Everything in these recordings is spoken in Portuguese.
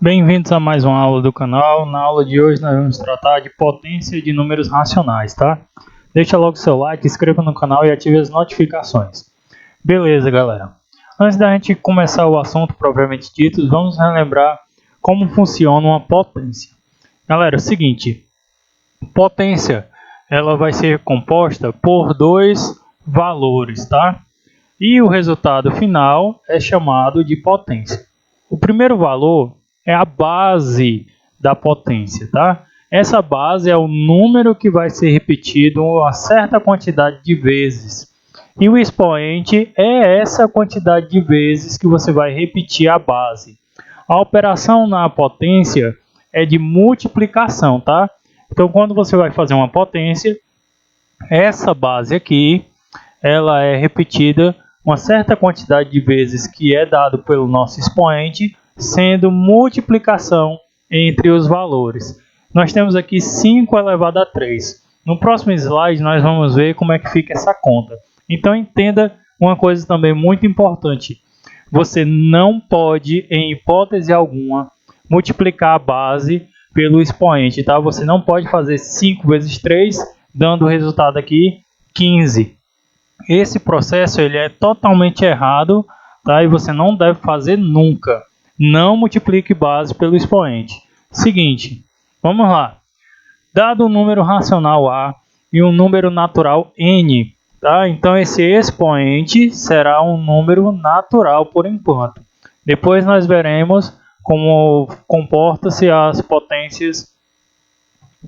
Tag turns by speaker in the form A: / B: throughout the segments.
A: Bem-vindos a mais uma aula do canal. Na aula de hoje nós vamos tratar de potência de números racionais, tá? Deixa logo seu like, inscreva no canal e ative as notificações. Beleza, galera. Antes da gente começar o assunto propriamente dito, vamos relembrar como funciona uma potência. Galera, é o seguinte, potência ela vai ser composta por dois valores, tá? E o resultado final é chamado de potência. O primeiro valor é a base da potência, tá? Essa base é o número que vai ser repetido uma certa quantidade de vezes. E o expoente é essa quantidade de vezes que você vai repetir a base. A operação na potência é de multiplicação, tá? Então, quando você vai fazer uma potência, essa base aqui, ela é repetida uma certa quantidade de vezes que é dado pelo nosso expoente, sendo multiplicação entre os valores. Nós temos aqui 5 elevado a 3. No próximo slide nós vamos ver como é que fica essa conta. Então entenda uma coisa também muito importante. Você não pode, em hipótese alguma, multiplicar a base pelo expoente, tá? Você não pode fazer 5 vezes 3, dando o resultado aqui 15. Esse processo ele é totalmente errado, tá? E você não deve fazer nunca. Não multiplique base pelo expoente. Seguinte, vamos lá. Dado um número racional A e um número natural N, tá? Então esse expoente será um número natural por enquanto. Depois nós veremos como comporta-se as potências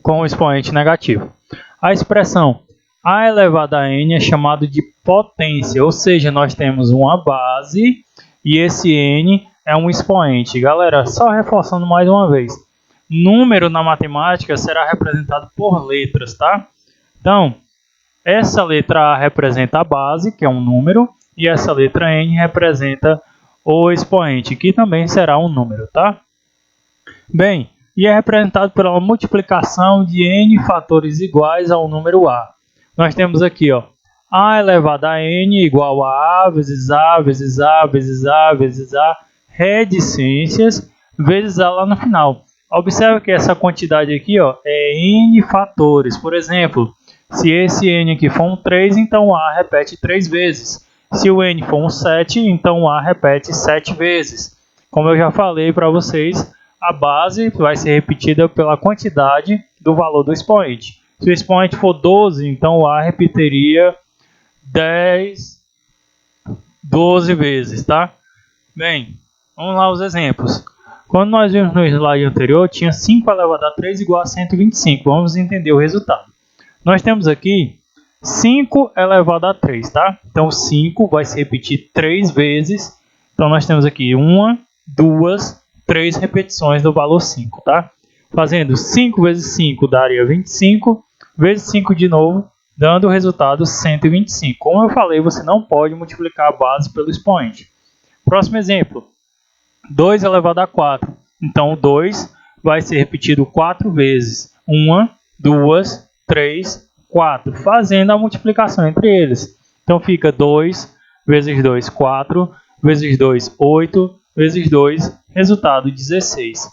A: com o expoente negativo. A expressão A elevado a N é chamado de potência, ou seja, nós temos uma base e esse N é um expoente. Galera, só reforçando mais uma vez, número na matemática será representado por letras, tá? Então, essa letra A representa a base, que é um número, e essa letra N representa o expoente, que também será um número, tá? Bem, e é representado pela multiplicação de N fatores iguais ao número A. Nós temos aqui, ó, A elevado a N igual a A vezes A vezes A vezes A vezes A, reticências vezes A lá no final. Observe que essa quantidade aqui, ó, é N fatores. Por exemplo, se esse N aqui for um 3, então o A repete 3 vezes. Se o N for um 7, então o A repete 7 vezes. Como eu já falei para vocês, a base vai ser repetida pela quantidade do valor do expoente. Se o expoente for 12, então o A repetiria 12 vezes, tá? Bem, vamos lá os exemplos. Quando nós vimos no slide anterior, tinha 5 elevado a 3 igual a 125. Vamos entender o resultado. Nós temos aqui 5 elevado a 3, tá? Então 5 vai se repetir 3 vezes. Então nós temos aqui 1, 2, 3 repetições do valor 5, tá? Fazendo 5 vezes 5 daria 25, vezes 5 de novo, dando o resultado 125. Como eu falei, você não pode multiplicar a base pelo expoente. Próximo exemplo, 2 elevado a 4. Então, o 2 vai ser repetido 4 vezes. 1, 2, 3, 4. Fazendo a multiplicação entre eles. Então, fica 2 vezes 2, 4. Vezes 2, 8. Vezes 2, resultado 16.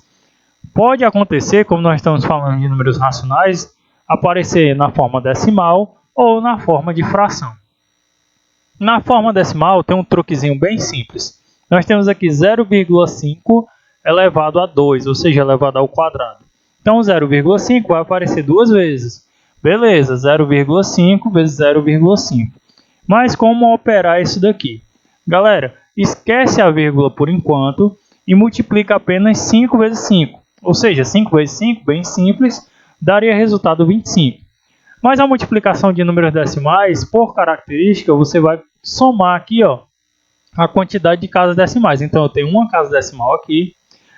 A: Pode acontecer, como nós estamos falando de números racionais, aparecer na forma decimal ou na forma de fração. Na forma decimal tem um truquezinho bem simples. Nós temos aqui 0,5 elevado a 2, ou seja, elevado ao quadrado. Então 0,5 vai aparecer duas vezes. Beleza, 0,5 vezes 0,5. Mas como operar isso daqui? Galera, esquece a vírgula por enquanto e multiplica apenas 5 vezes 5. Ou seja, 5 vezes 5, bem simples, daria resultado 25. Mas a multiplicação de números decimais, por característica, você vai somar aqui, ó, a quantidade de casas decimais. Então, eu tenho uma casa decimal aqui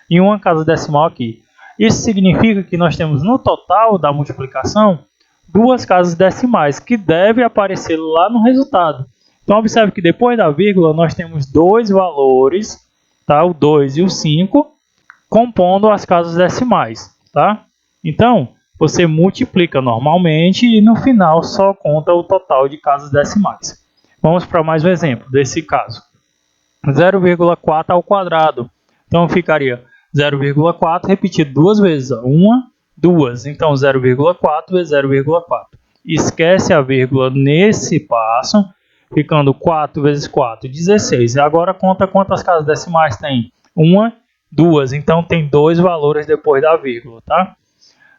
A: e uma casa decimal aqui. Isso significa que nós temos no total da multiplicação duas casas decimais, que devem aparecer lá no resultado. Então, observe que depois da vírgula nós temos dois valores, tá? O 2 e o 5, compondo as casas decimais, tá? Então, você multiplica normalmente e no final só conta o total de casas decimais. Vamos para mais um exemplo desse caso. 0,4 ao quadrado. Então ficaria 0,4 repetido duas vezes. Ó. 1, 2. Então 0,4 vezes 0,4. Esquece a vírgula nesse passo, ficando 4 vezes 4, 16. E agora conta quantas casas decimais tem. 1, 2. Então tem dois valores depois da vírgula, tá?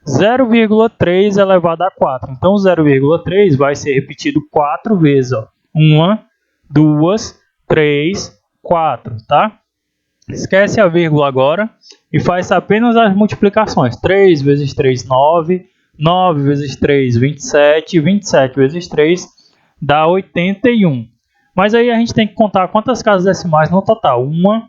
A: 0,3 elevado a 4. Então 0,3 vai ser repetido 4 vezes. Ó. 1, 2, 3, 4, tá? Esquece a vírgula agora e faz apenas as multiplicações. 3 vezes 3, 9. 9 vezes 3, 27. 27 vezes 3 dá 81. Mas aí a gente tem que contar quantas casas decimais no total. 1,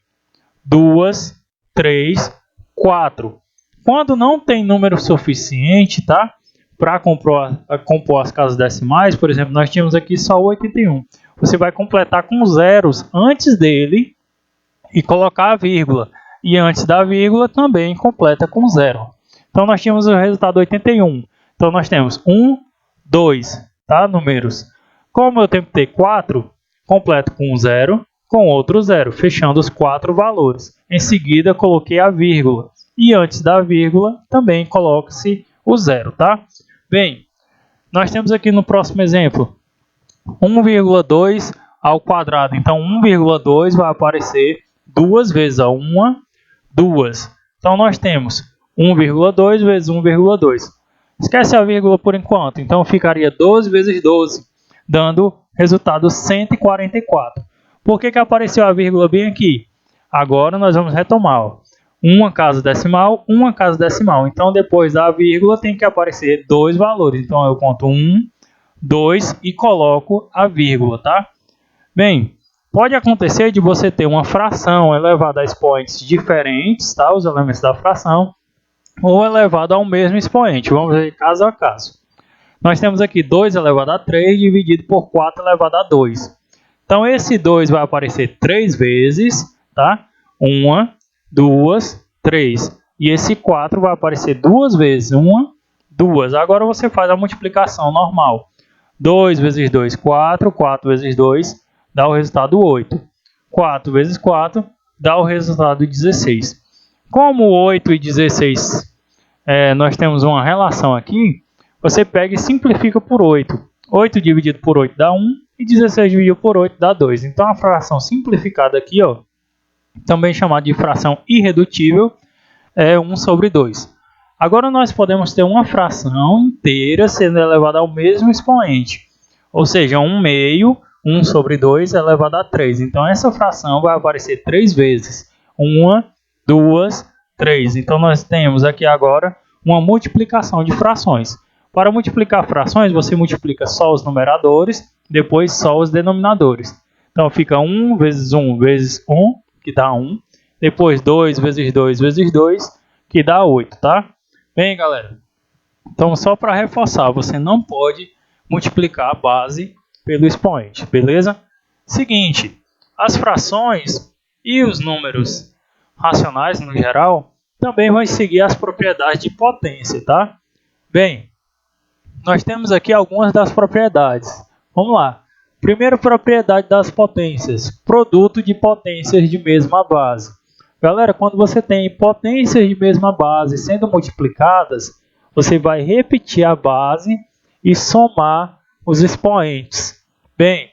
A: 2, 3, 4. Quando não tem número suficiente, tá? Para compor as casas decimais, por exemplo, nós tínhamos aqui só o 81. Você vai completar com zeros antes dele e colocar a vírgula. E antes da vírgula também completa com zero. Então nós tínhamos o resultado 81. Então nós temos 1, 2, tá? Números. Como eu tenho que ter 4, completo com 0, com outro 0, fechando os 4 valores. Em seguida coloquei a vírgula. E antes da vírgula também coloque-se o 0, tá? Bem, nós temos aqui no próximo exemplo 1,2 ao quadrado. Então 1,2 vai aparecer duas vezes. 1, 2. Então nós temos 1,2 vezes 1,2. Esquece a vírgula por enquanto. Então ficaria 12 vezes 12, dando resultado 144. Por que apareceu a vírgula bem aqui? Agora nós vamos retomar. Ó. Uma casa decimal, uma casa decimal. Então depois da vírgula tem que aparecer dois valores. Então eu conto 1, 2 e coloco a vírgula, tá? Bem, pode acontecer de você ter uma fração elevada a expoentes diferentes, tá? Os elementos da fração, ou elevado ao mesmo expoente. Vamos ver caso a caso. Nós temos aqui 2 elevado a 3 dividido por 4 elevado a 2. Então esse 2 vai aparecer 3 vezes, tá? 1, 2, 3. E esse 4 vai aparecer duas vezes. 1, 2. Agora você faz a multiplicação normal. 2 vezes 2, 4. 4 vezes 2 dá o resultado 8. 4 vezes 4 dá o resultado 16. Como 8 e 16 nós temos uma relação aqui, você pega e simplifica por 8. 8 dividido por 8 dá 1 e 16 dividido por 8 dá 2. Então a fração simplificada aqui, ó, também chamada de fração irredutível, é 1 sobre 2. Agora nós podemos ter uma fração inteira sendo elevada ao mesmo expoente. Ou seja, 1 meio, 1 sobre 2 elevado a 3. Então essa fração vai aparecer 3 vezes. 1, 2, 3. Então nós temos aqui agora uma multiplicação de frações. Para multiplicar frações, você multiplica só os numeradores, depois só os denominadores. Então fica 1 vezes 1 vezes 1, que dá 1. Depois 2 vezes 2 vezes 2, que dá 8, tá? Bem, galera. Então só para reforçar, você não pode multiplicar a base pelo expoente, beleza? Seguinte, as frações e os números racionais no geral também vão seguir as propriedades de potência, tá? Bem, nós temos aqui algumas das propriedades. Vamos lá. Primeira propriedade das potências, produto de potências de mesma base. Galera, quando você tem potências de mesma base sendo multiplicadas, você vai repetir a base e somar os expoentes. Bem,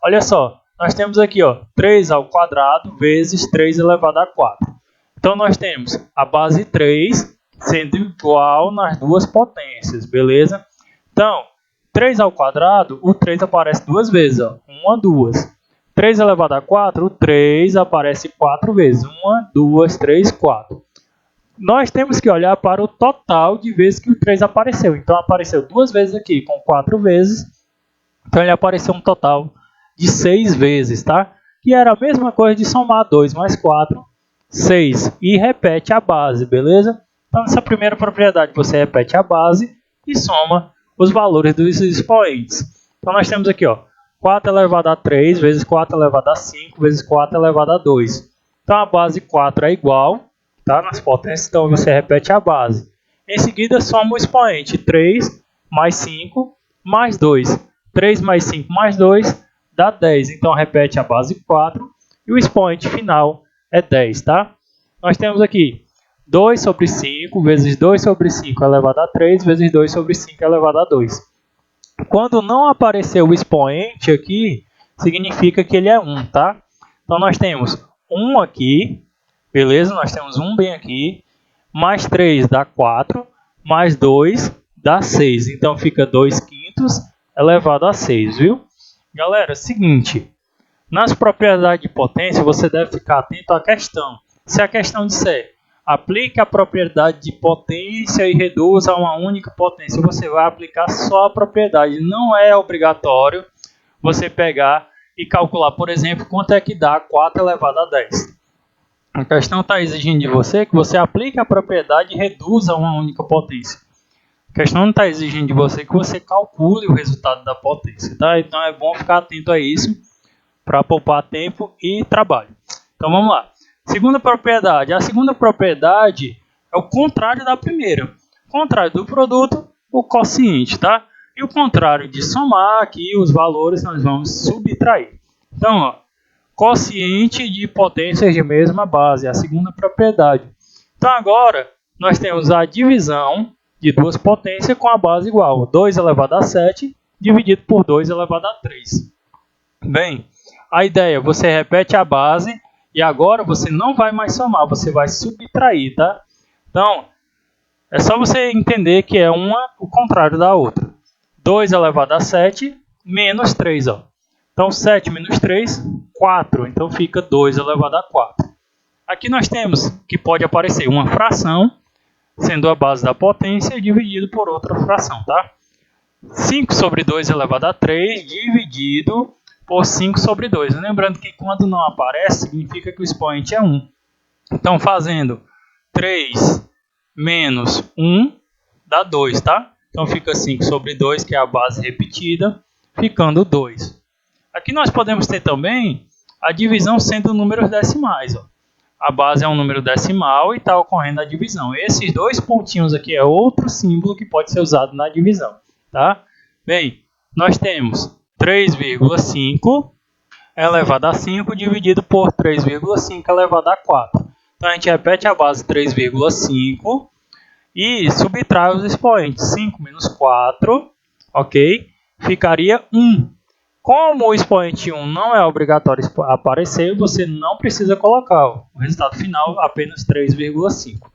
A: olha só, nós temos aqui, ó, 3 ao quadrado vezes 3 elevado a 4. Então nós temos a base 3 sendo igual nas duas potências, beleza? Então, 3 ao quadrado, o 3 aparece duas vezes, ó. 1, 2. 3 elevado a 4, o 3 aparece 4 vezes. 1, 2, 3, 4. Nós temos que olhar para o total de vezes que o 3 apareceu. Então, apareceu duas vezes aqui, com 4 vezes. Então, ele apareceu um total de 6 vezes, tá? Que era a mesma coisa de somar 2 mais 4, 6. E repete a base, beleza? Então, nessa primeira propriedade, você repete a base e soma os valores dos expoentes. Então nós temos aqui, ó, 4 elevado a 3 vezes 4 elevado a 5 vezes 4 elevado a 2. Então a base 4 é igual, tá, nas potências, então você repete a base. Em seguida soma o expoente, 3 mais 5 mais 2. 3 mais 5 mais 2 dá 10. Então repete a base 4 e o expoente final é 10, tá? Nós temos aqui 2 sobre 5 vezes 2 sobre 5 elevado a 3 vezes 2 sobre 5 elevado a 2. Quando não aparecer o expoente aqui, significa que ele é 1, tá? Então nós temos 1 aqui, beleza? Nós temos 1 bem aqui, mais 3 dá 4, mais 2 dá 6. Então fica 2 quintos elevado a 6, viu? Galera, seguinte, nas propriedades de potência você deve ficar atento à questão. Se a questão disser, aplique a propriedade de potência e reduza a uma única potência, você vai aplicar só a propriedade. Não é obrigatório você pegar e calcular, por exemplo, quanto é que dá 4 elevado a 10. A questão está exigindo de você que você aplique a propriedade e reduza a uma única potência. A questão não está exigindo de você que você calcule o resultado da potência, tá? Então é bom ficar atento a isso para poupar tempo e trabalho. Então vamos lá. Segunda propriedade. A segunda propriedade é o contrário da primeira. O contrário do produto, o quociente, tá? E o contrário de somar aqui os valores nós vamos subtrair. Então, ó, quociente de potências de mesma base, a segunda propriedade. Então agora nós temos a divisão de duas potências com a base igual. 2 elevado a 7 dividido por 2 elevado a 3. Bem, a ideia, você repete a base e agora você não vai mais somar, você vai subtrair, tá? Então, é só você entender que é uma o contrário da outra. 2 elevado a 7 menos 3, ó. Então, 7 menos 3, 4. Então, fica 2 elevado a 4. Aqui nós temos que pode aparecer uma fração, sendo a base da potência, dividido por outra fração, tá? 5 sobre 2 elevado a 3 dividido por 5 sobre 2. Lembrando que quando não aparece, significa que o expoente é 1. Então, fazendo 3 menos 1 dá 2, tá? Então, fica 5 sobre 2, que é a base repetida, ficando 2. Aqui nós podemos ter também a divisão sendo números decimais, ó. A base é um número decimal e está ocorrendo a divisão. Esses dois pontinhos aqui é outro símbolo que pode ser usado na divisão, tá? Bem, nós temos 3,5 elevado a 5 dividido por 3,5 elevado a 4. Então a gente repete a base 3,5 e subtrai os expoentes. 5 menos 4, ok? Ficaria 1. Como o expoente 1 não é obrigatório aparecer, você não precisa colocar. O resultado final é apenas 3,5.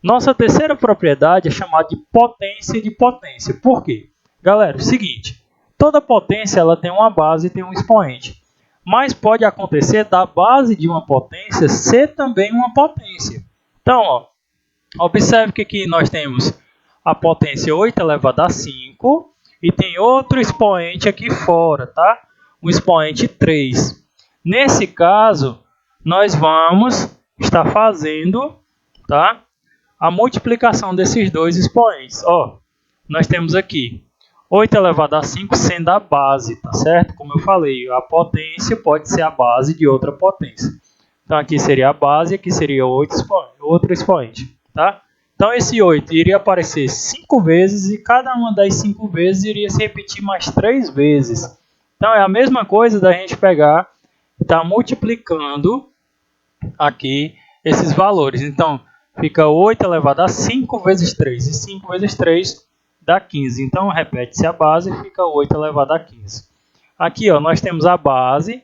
A: Nossa terceira propriedade é chamada de potência de potência. Por quê? Galera, é o seguinte, toda potência ela tem uma base e tem um expoente. Mas pode acontecer da base de uma potência ser também uma potência. Então, ó, observe que aqui nós temos a potência 8 elevado a 5 e tem outro expoente aqui fora, tá? O expoente 3. Nesse caso, nós vamos estar fazendo, tá, a multiplicação desses dois expoentes. Ó, nós temos aqui 8 elevado a 5 sendo a base, tá certo? Como eu falei, a potência pode ser a base de outra potência. Então aqui seria a base, aqui seria outro expoente, tá? Então esse 8 iria aparecer 5 vezes e cada uma das 5 vezes iria se repetir mais 3 vezes. Então é a mesma coisa da gente pegar e estar multiplicando aqui esses valores. Então fica 8 elevado a 5 vezes 3 e 5 vezes 3 dá 15. Então repete-se a base e fica 8 elevado a 15. Aqui ó, nós temos a base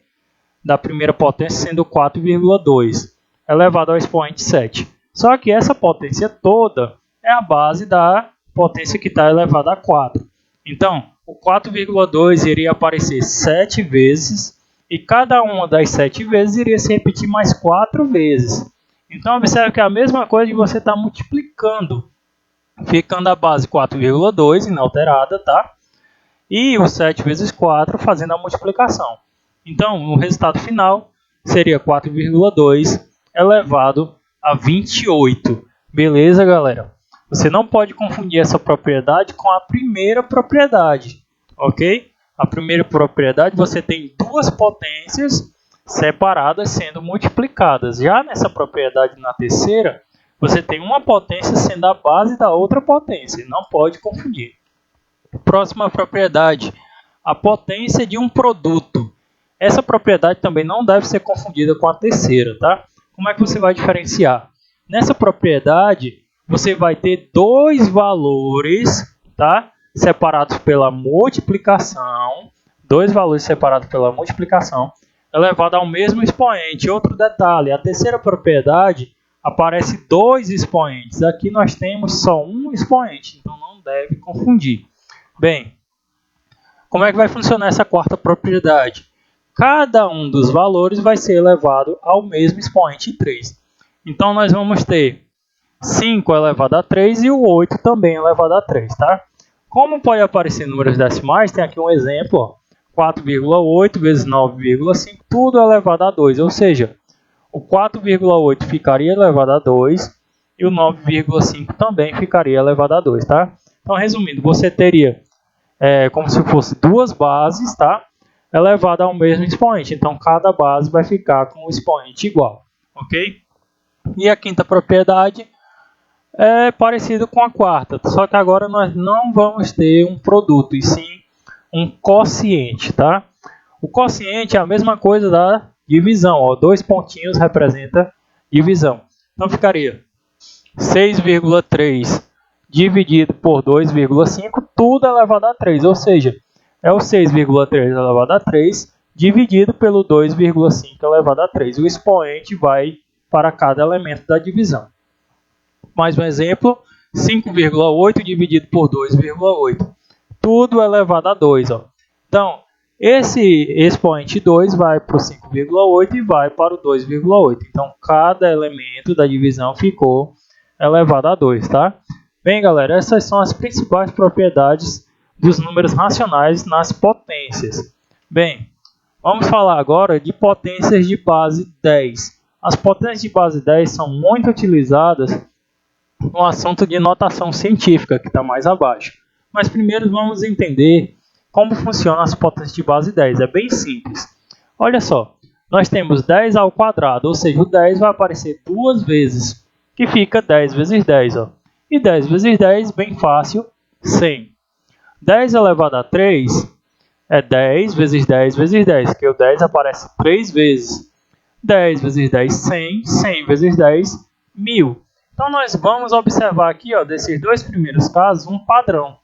A: da primeira potência sendo 4,2 elevado ao expoente 7. Só que essa potência toda é a base da potência que está elevada a 4. Então, o 4,2 iria aparecer 7 vezes e cada uma das 7 vezes iria se repetir mais 4 vezes. Então, observe que é a mesma coisa de você estar multiplicando, ficando a base 4,2 inalterada, tá? E o 7 vezes 4 fazendo a multiplicação. Então, o resultado final seria 4,2 elevado a 28. Beleza, galera? Você não pode confundir essa propriedade com a primeira propriedade, ok? A primeira propriedade você tem duas potências separadas sendo multiplicadas. Já nessa propriedade na terceira, você tem uma potência sendo a base da outra potência. Não pode confundir. Próxima propriedade, a potência de um produto. Essa propriedade também não deve ser confundida com a terceira, tá? Como é que você vai diferenciar? Nessa propriedade, você vai ter dois valores, tá? Separados pela multiplicação. Dois valores separados pela multiplicação, elevado ao mesmo expoente. Outro detalhe, a terceira propriedade aparece dois expoentes. Aqui nós temos só um expoente, então não deve confundir. Bem, como é que vai funcionar essa quarta propriedade? Cada um dos valores vai ser elevado ao mesmo expoente 3. Então nós vamos ter 5 elevado a 3 e o 8 também elevado a 3, tá? Como pode aparecer números decimais, tem aqui um exemplo, ó, 4,8 vezes 9,5, tudo elevado a 2, ou seja, o 4,8 ficaria elevado a 2 e o 9,5 também ficaria elevado a 2, tá? Então, resumindo, você teria como se fosse duas bases, tá? Elevada ao mesmo expoente. Então, cada base vai ficar com o expoente igual, ok? E a quinta propriedade é parecido com a quarta, só que agora nós não vamos ter um produto, e sim um quociente, tá? O quociente é a mesma coisa da divisão, ó, dois pontinhos representa divisão. Então ficaria 6,3 dividido por 2,5, tudo elevado a 3, ou seja, é o 6,3 elevado a 3 dividido pelo 2,5 elevado a 3. O expoente vai para cada elemento da divisão. Mais um exemplo, 5,8 dividido por 2,8. Tudo elevado a 2. Ó. Então, esse expoente 2 vai para o 5,8 e vai para o 2,8. Então, cada elemento da divisão ficou elevado a 2, tá? Bem, galera, essas são as principais propriedades dos números racionais nas potências. Bem, vamos falar agora de potências de base 10. As potências de base 10 são muito utilizadas no assunto de notação científica, que está mais abaixo. Mas primeiro vamos entender como funcionam as potências de base 10. É bem simples. Olha só, nós temos 10 ao quadrado, ou seja, o 10 vai aparecer duas vezes, que fica 10 vezes 10. Ó. E 10 vezes 10, bem fácil, 100. 10 elevado a 3 é 10 vezes 10 vezes 10, que o 10 aparece 3 vezes. 10 vezes 10, 100. 100 vezes 10, 1000. Então, nós vamos observar aqui, ó, desses dois primeiros casos, um padrão.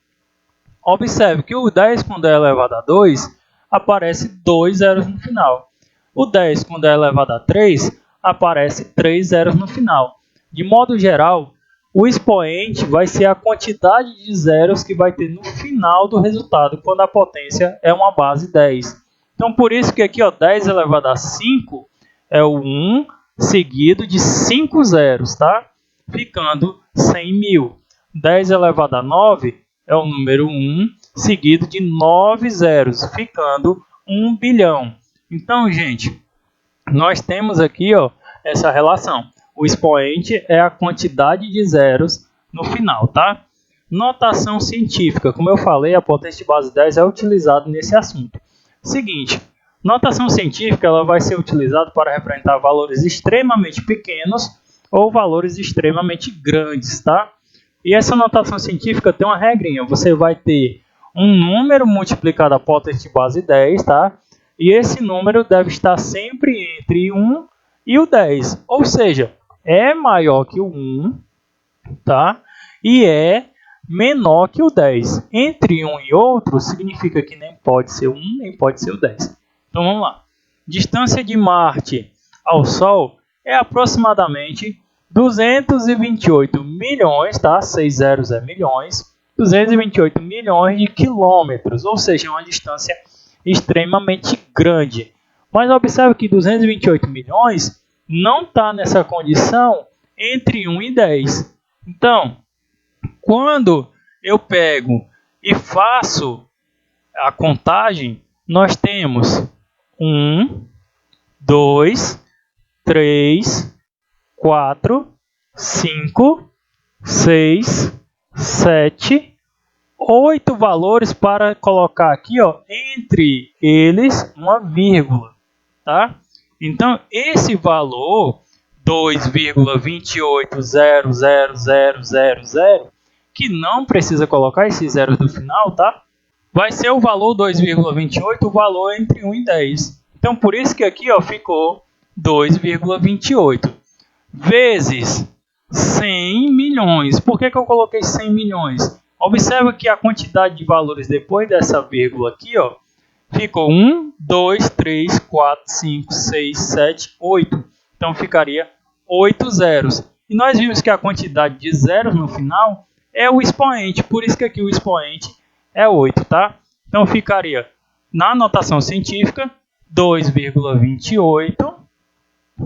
A: Observe que o 10, quando é elevado a 2, aparece 2 zeros no final. O 10, quando é elevado a 3, aparece 3 zeros no final. De modo geral, o expoente vai ser a quantidade de zeros que vai ter no final do resultado, quando a potência é uma base 10. Então, por isso que aqui, ó, 10 elevado a 5 é o 1 seguido de 5 zeros, tá? Ficando 100.000. 10 elevado a 9 é o número 1 seguido de 9 zeros, ficando 1 bilhão. Então, gente, nós temos aqui, ó, essa relação. O expoente é a quantidade de zeros no final, tá? Notação científica. Como eu falei, a potência de base 10 é utilizada nesse assunto. Seguinte, notação científica ela vai ser utilizada para representar valores extremamente pequenos ou valores extremamente grandes, tá? E essa notação científica tem uma regrinha. Você vai ter um número multiplicado a potência de base 10, tá? E esse número deve estar sempre entre 1 e o 10. Ou seja, é maior que o 1, tá? E é menor que o 10. Entre um e outro significa que nem pode ser o 1, nem pode ser o 10. Então vamos lá. Distância de Marte ao Sol é aproximadamente 228 milhões, tá? 6 zeros é milhões. 228 milhões de quilômetros, ou seja, uma distância extremamente grande. Mas observe que 228 milhões não está nessa condição entre 1 e 10. Então, quando eu pego e faço a contagem, nós temos 1, 2, 3, 4, 5, 6, 7, 8 valores para colocar aqui, ó, entre eles uma vírgula, tá? Então, esse valor 2,2800000, que não precisa colocar esses zeros do final, tá? Vai ser o valor 2,28, o valor entre 1 e 10. Então, por isso que aqui, ó, ficou 2,28 vezes 100 milhões. Por que eu coloquei 100 milhões? Observa que a quantidade de valores depois dessa vírgula aqui, ó, ficou 1, 2, 3, 4, 5, 6, 7, 8. Então ficaria 8 zeros. E nós vimos que a quantidade de zeros no final é o expoente. Por isso que aqui o expoente é 8, tá? Então ficaria, na notação científica, 2,28,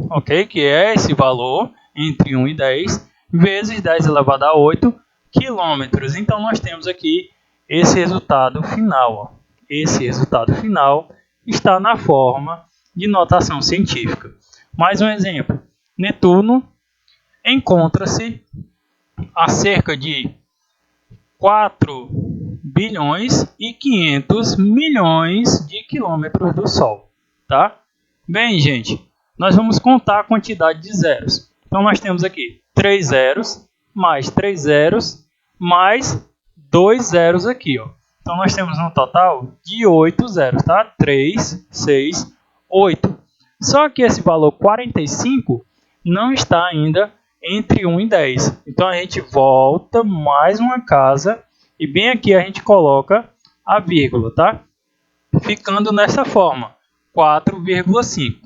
A: ok? Que é esse valor entre 1 e 10, vezes 10 elevado a 8 quilômetros. Então nós temos aqui esse resultado final, ó. Esse resultado final está na forma de notação científica. Mais um exemplo. Netuno encontra-se a cerca de 4 bilhões e 500 milhões de quilômetros do Sol. Tá? Bem, gente, nós vamos contar a quantidade de zeros. Então nós temos aqui 3 zeros, mais 3 zeros, mais 2 zeros aqui, ó. Então, nós temos um total de 8 zeros, tá? 3, 6, 8. Só que esse valor 45 não está ainda entre 1 e 10. Então, a gente volta mais uma casa e bem aqui a gente coloca a vírgula, tá? Ficando nessa forma, 4,5.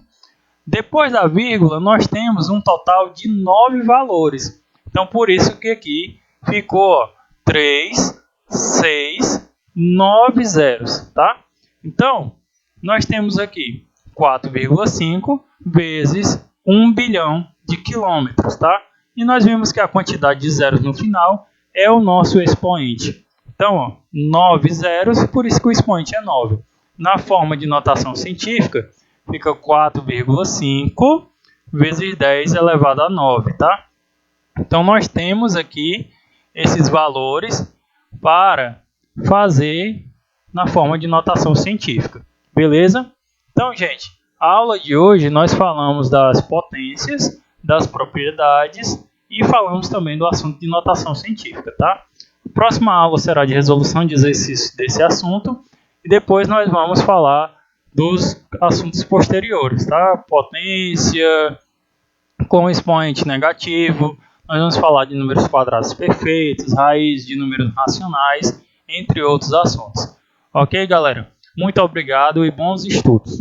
A: Depois da vírgula, nós temos um total de 9 valores. Então, por isso que aqui ficou 3, 6, 9 zeros, tá? Então, nós temos aqui 4,5 vezes 1 bilhão de quilômetros, tá? E nós vimos que a quantidade de zeros no final é o nosso expoente. Então, ó, 9 zeros, por isso que o expoente é 9. Na forma de notação científica, fica 4,5 vezes 10 elevado a 9, tá? Então, nós temos aqui esses valores para fazer na forma de notação científica. Beleza? Então, gente, a aula de hoje nós falamos das potências, das propriedades e falamos também do assunto de notação científica, tá? A próxima aula será de resolução de exercícios desse assunto e depois nós vamos falar dos assuntos posteriores, tá? Potência com expoente negativo. Nós vamos falar de números quadrados perfeitos, raiz de números racionais, entre outros assuntos. Ok, galera? Muito obrigado e bons estudos.